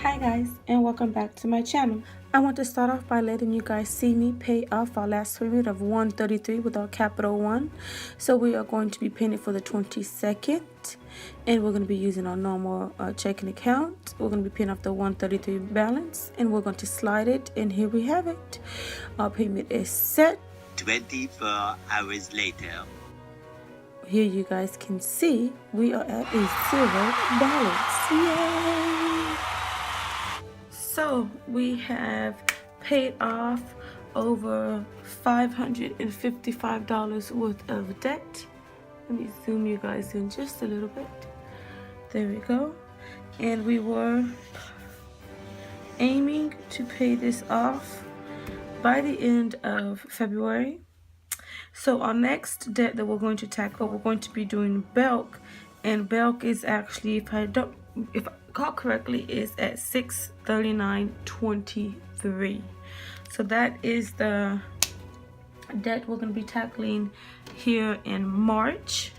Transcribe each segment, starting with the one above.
Hi guys, and welcome back to my channel. I want to start off by letting you guys see me pay off our last payment of $133 with our capital One. So we are going to be paying it for the 22nd, and we're going to be using our normal checking account. We're going to be paying off the $133 balance, and we're going to slide it, and here we have it. Our payment is set. 24 hours later. Here you guys can see we are at a zero balance. Yay! So we have paid off over $555 worth of debt. Let me zoom you guys in just a little bit. There we go. And we were aiming to pay this off by the end of February. So our next debt that we're going to tackle, we're going to be doing bulk, and bulk is actually, if I recall correctly, is at $639.23. So that is the debt we're going to be tackling here in March.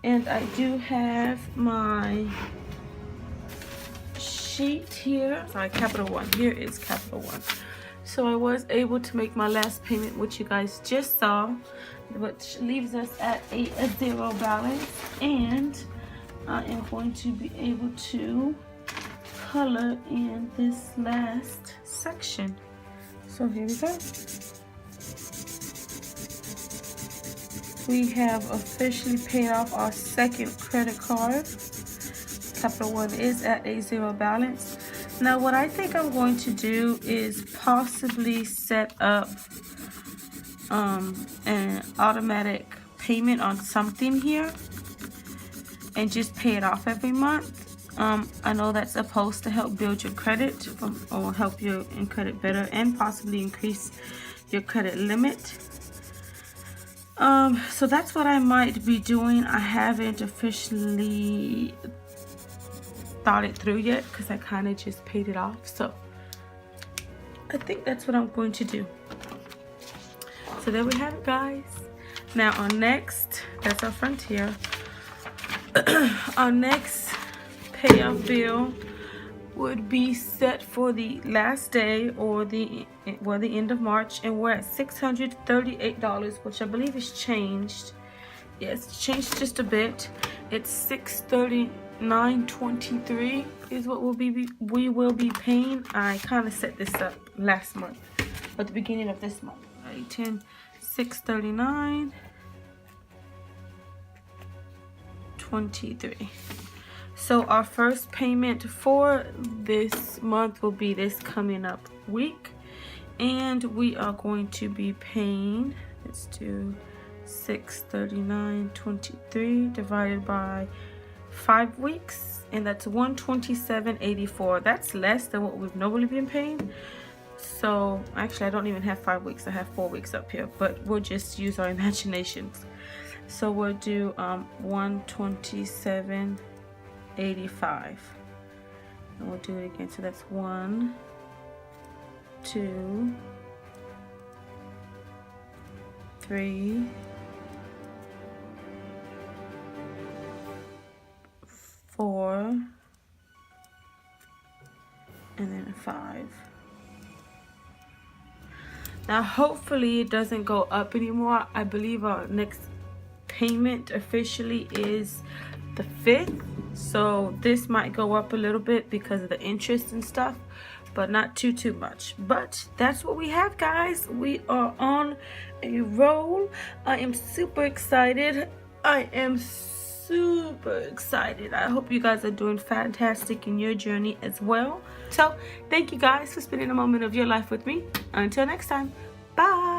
And I do have my sheet here. Sorry, capital One. Here is capital One. So I was able to make my last payment, which you guys just saw, which leaves us at a zero balance. And I am going to be able to color in this last section. So here we go. We have officially paid off our second credit card. Capital One is at a zero balance. Now what I think I'm going to do is possibly set up an automatic payment on something here and just pay it off every month. I know that's supposed to help build your credit or help you in credit better and possibly increase your credit limit. So that's what I might be doing. I haven't officially thought it through yet because I kind of just paid it off. So I think that's what I'm going to do. So there we have it, guys. Now our next, that's our frontier. Our next payoff bill would be set for the last day or the end of March, and we're at $638, which I believe is changed. Yes, it's changed just a bit. It's $639.23 is what we will be paying. I kind of set this up last month, at the beginning of this month. Right, $639.23. So our first payment for this month will be this coming up week, and we are going to be paying, let's do $639.23 divided by 5 weeks, and that's $127.84. That's less than what we've normally been paying. So actually I don't even have 5 weeks, I have 4 weeks up here, but we'll just use our imaginations. So we'll do $127.85, and we'll do it again. So that's 1, 2, 3, 4, and then 5. Now hopefully it doesn't go up anymore. I believe our next payment officially is the 5th, so this might go up a little bit because of the interest and stuff, but not too much. But that's what we have, guys. We are on a roll. I am super excited. I hope you guys are doing fantastic in your journey as well. So thank you guys for spending a moment of your life with me. Until next time, bye.